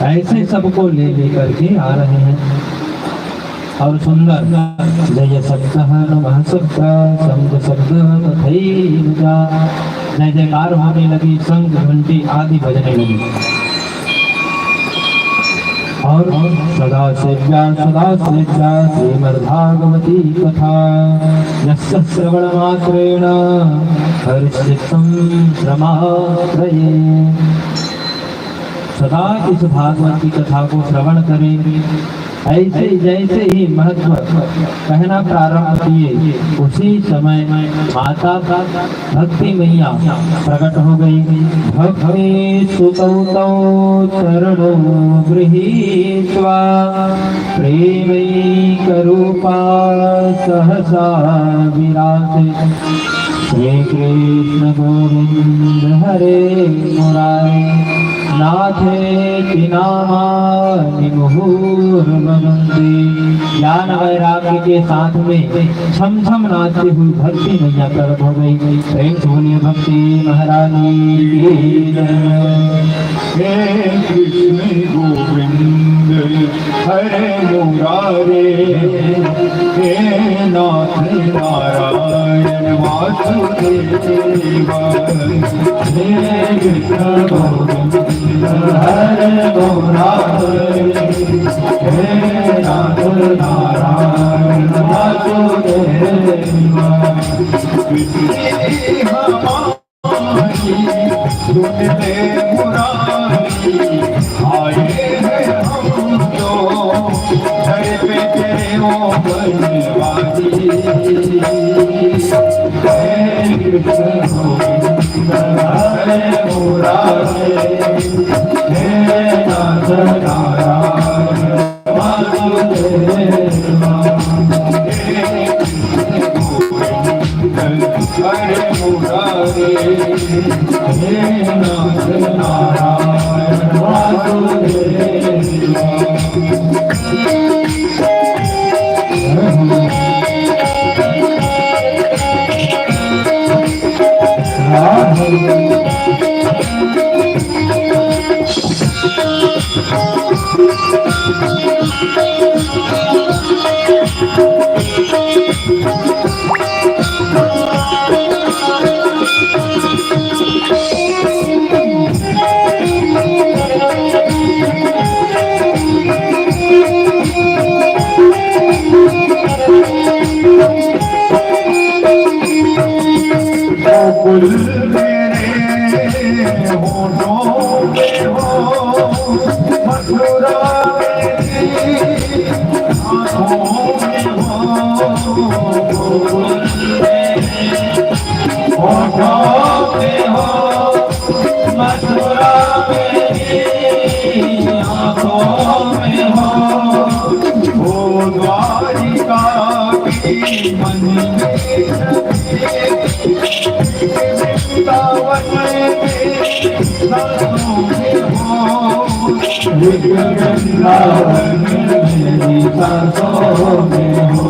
ऐसे सबको ले लेकर के आ रहे हैं। और सुंदर जय सप्ताह नमः सप्ताह शब्द शब्द जय जयकार होने लगी, शंख घंटी आदि बजने लगी। और सदा सेव्या श्रीमद्भागवती कथा यस्य श्रवणमात्रेण हर्षितं श्रमात्रये। सदा इस भागवत की कथा को श्रवण करेंगे। ऐसे जैसे ही महत्व कहना प्रारंभ किए उसी समय माता का भक्ति मैया प्रकट हो गई। भक्ति सुतौ तौ चरणौ गृहीत्वा प्रेमैकरूपा सहसा विराजे। श्री कृष्ण गोविंद हरे मुरारे नाथेति नामानि मुहुर्भवन्ति। ज्ञान वैराग्य के साथ में छम छम नाचती हुई भक्ति मैया प्रकट हो गई। प्रेम से बोलिए भक्ति महारानी की जय। हे कृष्ण गोविंद हरे मुरारे हे नाथ नारायण वासुदेव। हे कृष्ण गोविंद हरे मुरारे हे नाथ नारायण वासुदेव। सुनते मुरारी आए हैं हम जो घर पे तेरे ओ बनवासी। हे कृष्ण गोविंद हरे मुरारे हे नाथ नारायण वासुदेव। हरे मुरारे हे नाथ नारायण वासुदेव। मेरे होठों पे हो मथुरा मेरी आँखों में हो। होठों पे हो मथुरा मेरी आँखों में हो द्वारिका की वृंदावन मेरी सांसों में हो।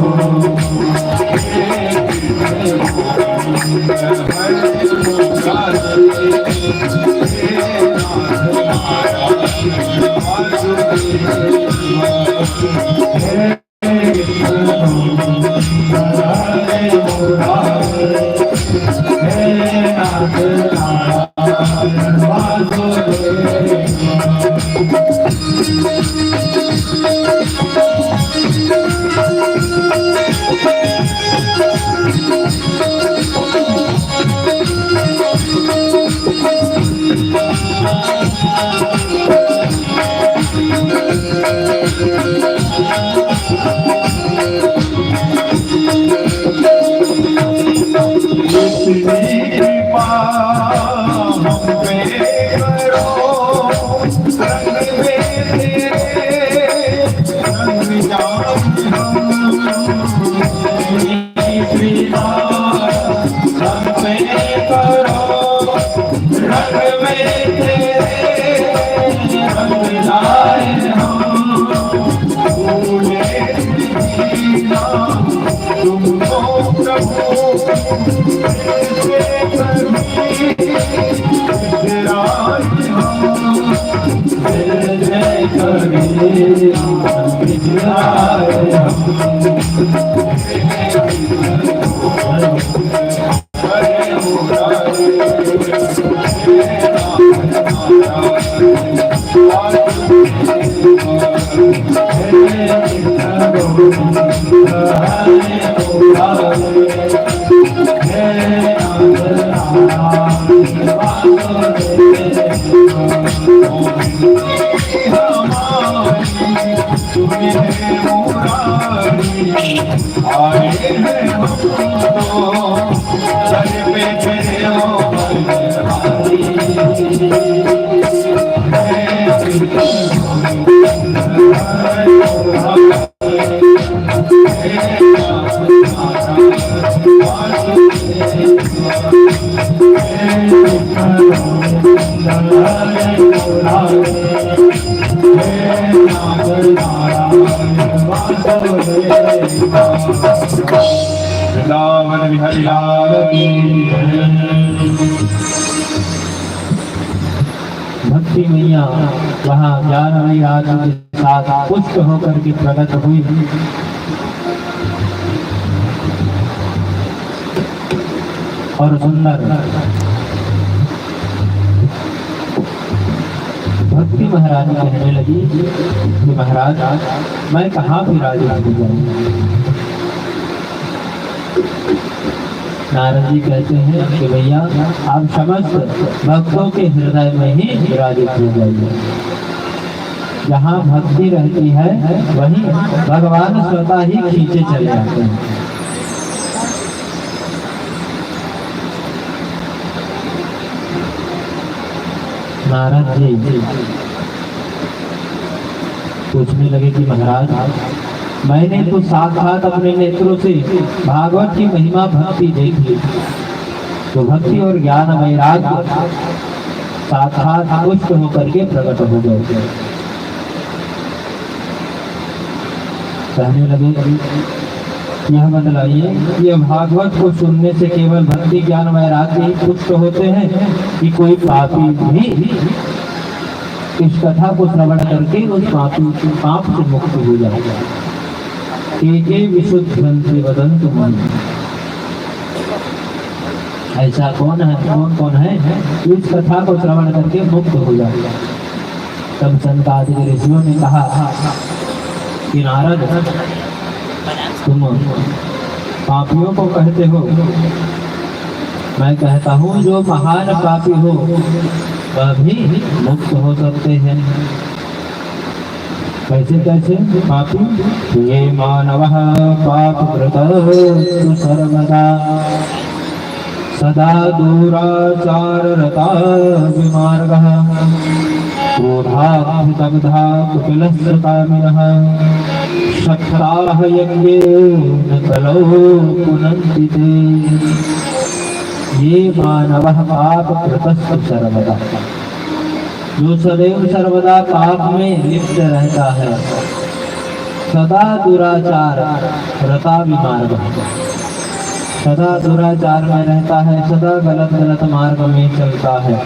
करे आनंद मिलाए वृंदावन बिहारी लाल की भक्ति मैया वहाँ ज्ञान वैराग्य के साथ पुष्ट होकर के प्रकट हुई और सुंदर भक्ति महाराज कहने लगी कि महाराज मैं कहाँ विराजित हो जाऊँ। नारद जी कहते हैं कि भैया आप समस्त भक्तों के हृदय में ही विराजित हो जाइए। जहाँ भक्ति रहती है वहीं भगवान स्वतः ही खींचे चले जाते हैं। नारद जी पूछने लगे कि महाराज मैंने तो साक्षात अपने नेत्रों से भागवत की महिमा भक्ति देखी, तो भक्ति और ज्ञान वैराग्य साक्षात पुष्ट होकर के प्रकट हो गए। कहने लगे यह बतलाइए, यह भागवत को सुनने से केवल भक्ति ज्ञान वैराग्य ही पुष्ट होते हैं कि कोई पापी भी इस कथा को श्रवण करके उस पापी पाप से मुक्त हो जाएगा। के विशुद्ध वदंत मन, ऐसा कौन है, कौन है इस कथा को श्रवण करके मुक्त हो जाएगा। तब संतादि ऋषियों ने कहा कि नारद तुम पापियों को कहते हो, मैं कहता हूँ जो महान पापी हो वह भी मुक्त हो सकते हैं। कैसे कैसे पापी? ये मानव पाप कृत सर्वदा सदा दूराचाररता विमार्गः क्रोधाभिदग्धा कुटिलस्य कामिनः शक्ताः यज्ञेन कलौ पुनन्ति ते। ये मानवः पाप कृतस्य सर्वदा, जो सदैव सर्वदा पाप में लिप्त रहता है, सदा दुराचार रता विमार्ग, सदा दुराचार में रहता है, सदा गलत गलत मार्ग में चलता है।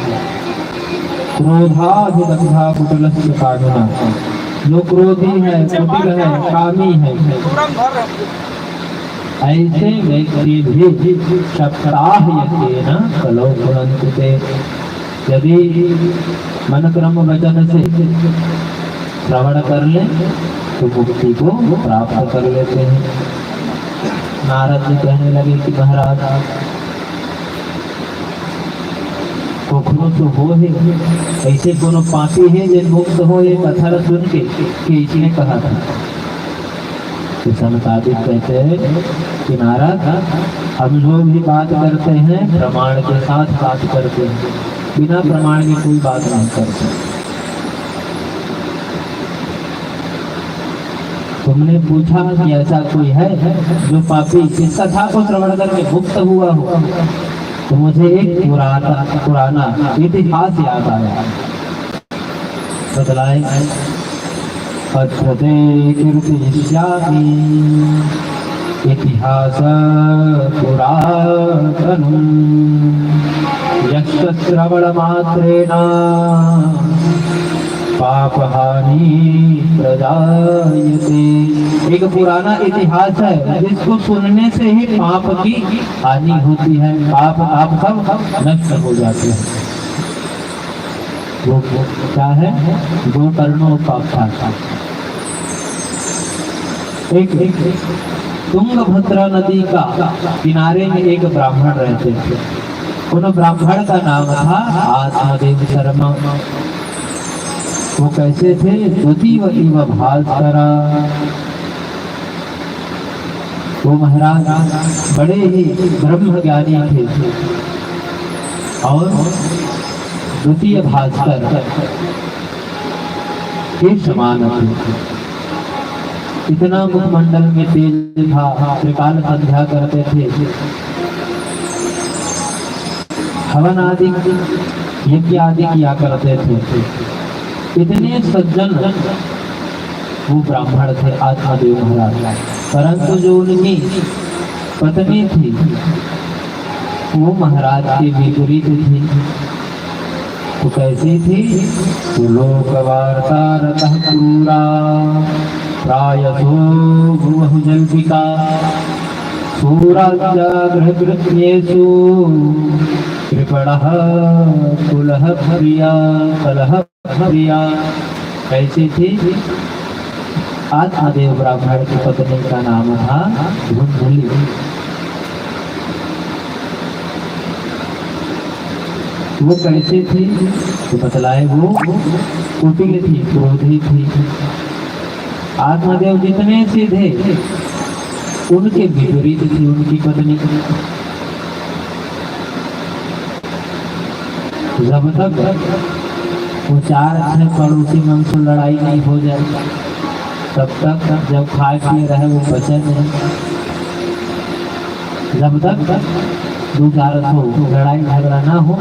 क्रोधाभिदग्धा कुटिलस्य कामिनः, जो क्रोधी है, कुटिल है, कामी है, ऐसे व्यक्ति भी सप्ताह यज्ञेन कलौ पुनन्ति ते। यदि मन क्रम वचन से श्रवण कर ले तो मुक्ति को प्राप्त कर लेते हैं। नारद जी कहने लगे कि महाराज कोखनो तो हो ही ऐसे कोनो पापी है जो मुक्त हो, ये कथा सुन के कि इसने कहा था। तो संतादित कहते हैं कि नारद हम लोग भी बात करते हैं प्रमाण के साथ बात करते हैं, बिना प्रमाण की कोई बात नहीं करते। तुमने पूछा कि ऐसा कोई है जो पापी इस कथा को श्रवण करके मुक्त हुआ हो, तो मुझे एक पुराना इतिहास याद आया। बतलाए पठते कीर्तिष्यामि इतिहास पुरातनम् यस्य श्रवण मात्रेण पापहानि प्रजायते। एक पुराना इतिहास है जिसको सुनने से ही पाप की हानि होती है, पाप आप सब नष्ट हो जाते हैं। वो क्या है? गोकर्णो पाप। एक तुंगभद्रा नदी का किनारे में एक ब्राह्मण रहते थे। उन ब्राह्मण का नाम था आत्मदेव शर्मा। वो कैसे थे? द्वितीय व भास्करा। वो महाराज बड़े ही ब्रह्म ज्ञानी थे और द्वितीय भास्कर के समान थे। इतना मुखमंडल में तेज था, त्रिकाल संध्या करते थे, हवन आदि यज्ञ आदि किया करते थे। इतने सज्जन वो ब्राह्मण थे आत्मदेव महाराज। परंतु जो उनकी पत्नी थी वो महाराज के विपरीत थी। तो कैसी थी? तो लोकवार्ता रतः क्रूरा प्रायसो भुवः जल्पिका सूराज्यागृहकृत्येषु कृपणः कुलः प्रिया कलह प्रिया। कैसी थी? आत्मदेव ब्राह्मण की पत्नी का नाम था धुंधली। वो कैसी थी? तो बतलाए वो कुटिल थी, क्रोधी थी। आत्मदेव जितने सीधे उनके विपरीत थी उनकी पत्नी। जब तक वो 4 पड़ोसी में उनसे लड़ाई नहीं हो जाए तब तक, जब खाए पिए रहे वो बचे नहीं, जब तक 2-4 लड़ाई झगड़ा ना हो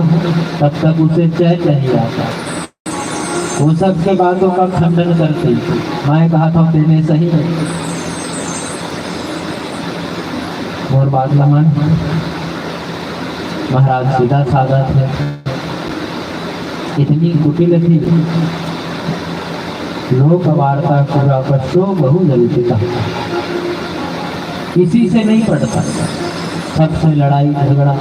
तब तक उसे चैन नहीं आता। वो सबके बातों का खंडन करती। मैं कहा था तेने सही नहीं, और बात न मान। महाराज सीधा साधा थे, इतनी कुटिल थी। लोक वार्ता पूरा पशु बहु जलता, किसी से नहीं पड़ता, सबसे लड़ाई झगड़ा।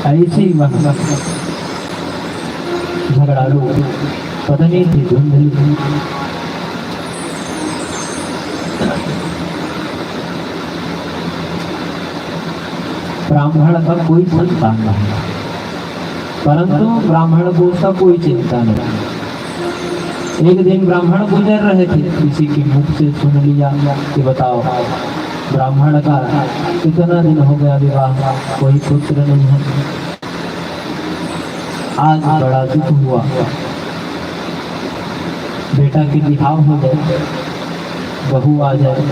ऐसी झगड़ालू पत्नी थी धुंधली। ब्राह्मण का कोई संतान नहीं, परंतु ब्राह्मण को उसका कोई चिंता नहीं। एक दिन ब्राह्मण गुजर रहे थे, किसी के मुख से सुन लिया कि बताओ ब्राह्मण का कितना दिन हो गया विवाह, कोई पुत्र नहीं है। आज बड़ा दुख हुआ, बेटा की विवाह हो जाए, बहू आ जाए,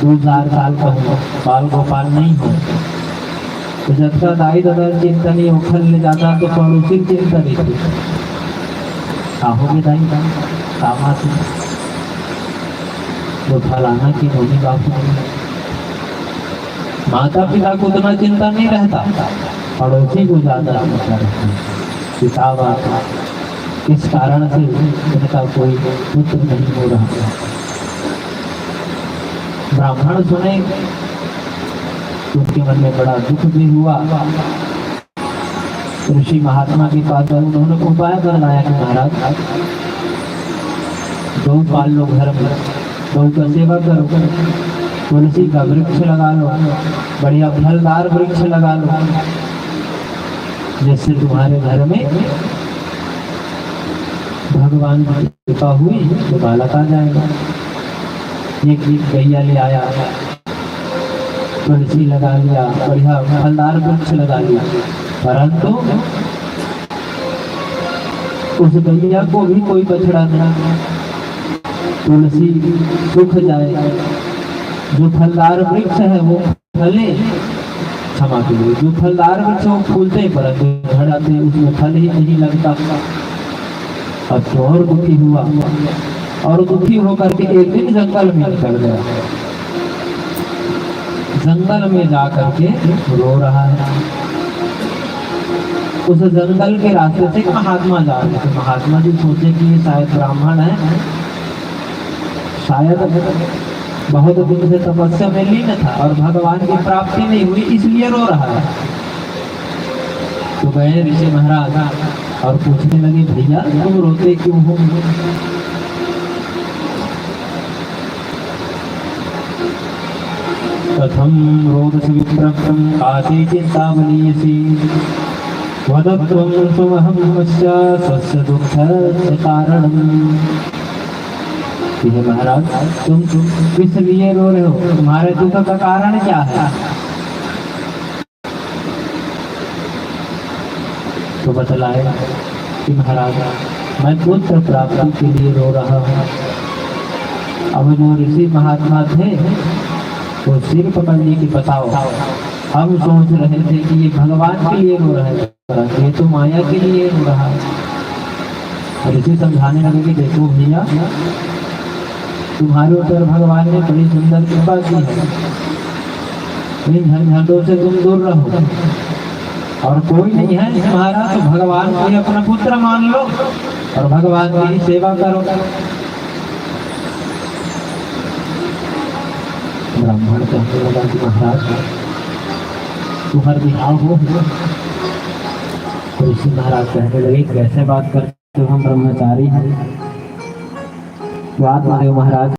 2-4 साल का हो, बाल गोपाल नहीं हो। तो जब तक दाई दादा चिंता नहीं उखल ले जाता तो पड़ोसी चिंता नहीं थी। दाई कामा से तो फलाना की होनी बापू। माता पिता को उतना चिंता नहीं रहता, पड़ोसी को ज्यादा चिंता रहता। पिता बाता इस कारण से उनका कोई पुत्र नहीं हो रहा। ब्राह्मण सुने, उसके मन में बड़ा दुख भी हुआ। ऋषि महात्मा के पास उन्होंने उपाय बनाया कि महाराज गौ पाल लो, घर में गौ का सेवा करो, तुलसी का वृक्ष लगा लो, बढ़िया फलदार वृक्ष लगा लो, जिससे तुम्हारे घर में भगवान की कृपा हुई तो बालक आ जाएगा। एक गैया ले आया, तुलसी लगा लिया, बढ़िया फलदार वृक्ष लगा लिया, परंतु उस गैया को भी कोई बछड़ा नहीं। तुलसी सूख जाए, जो फलदार वृक्ष है वो फले, क्षमा कीजिए, जो फलदार वृक्ष वो फूलते परंतु झड़ाते, उसमें फल ही नहीं लगता। अब तो और दुखी हुआ, और दुखी होकर के एक दिन जंगल में निकल गया। जंगल में जाकर के रो रहा है। उस जंगल के रास्ते से एक महात्मा जा रहे थे। महात्मा जी सोचे कि ये शायद ब्राह्मण है, शायद बहुत दिन से तपस्या में लीन था और भगवान की प्राप्ति नहीं हुई, इसलिए रो रहा है। तो गए ऋषि महाराज और पूछने लगे, भैया तुम रोते क्यों हो? कथम रोदसी विप्रम काते चिंतामणीयसी वदत्वं त्वमहमस्य स्वस्य दुःखस्य कारणम्। ये महाराज तुम किस लिए रो रहे हो? तुम्हारे दुख का कारण क्या है? तो बतलाए कि महाराज मैं पुत्र प्राप्ति के लिए रो रहा हूँ। अब जो ऋषि महात्मा थे वो सिर पकड़ने की बताओ, हम सोच रहे थे कि ये भगवान के लिए रो रहे हैं, ये तो माया के लिए रो रहा है। ऋषि समझाने लगे कि देखो भैया, तुम्हारे ऊपर भगवान ने बड़ी सुंदर कृपा की है, इन झंझटों से तुम दूर रहो और कोई नहीं है तुम्हारा तो भगवान को ही अपना पुत्र मान लो और भगवान की ही सेवा करो। ब्राह्मण कहने लगा कि महाराज तुम्हारे बिहाव हो। तो ऋषि महाराज कहने लगे, कैसे बात करते हो, हम ब्रह्मचारी हैं। बात माने महाराज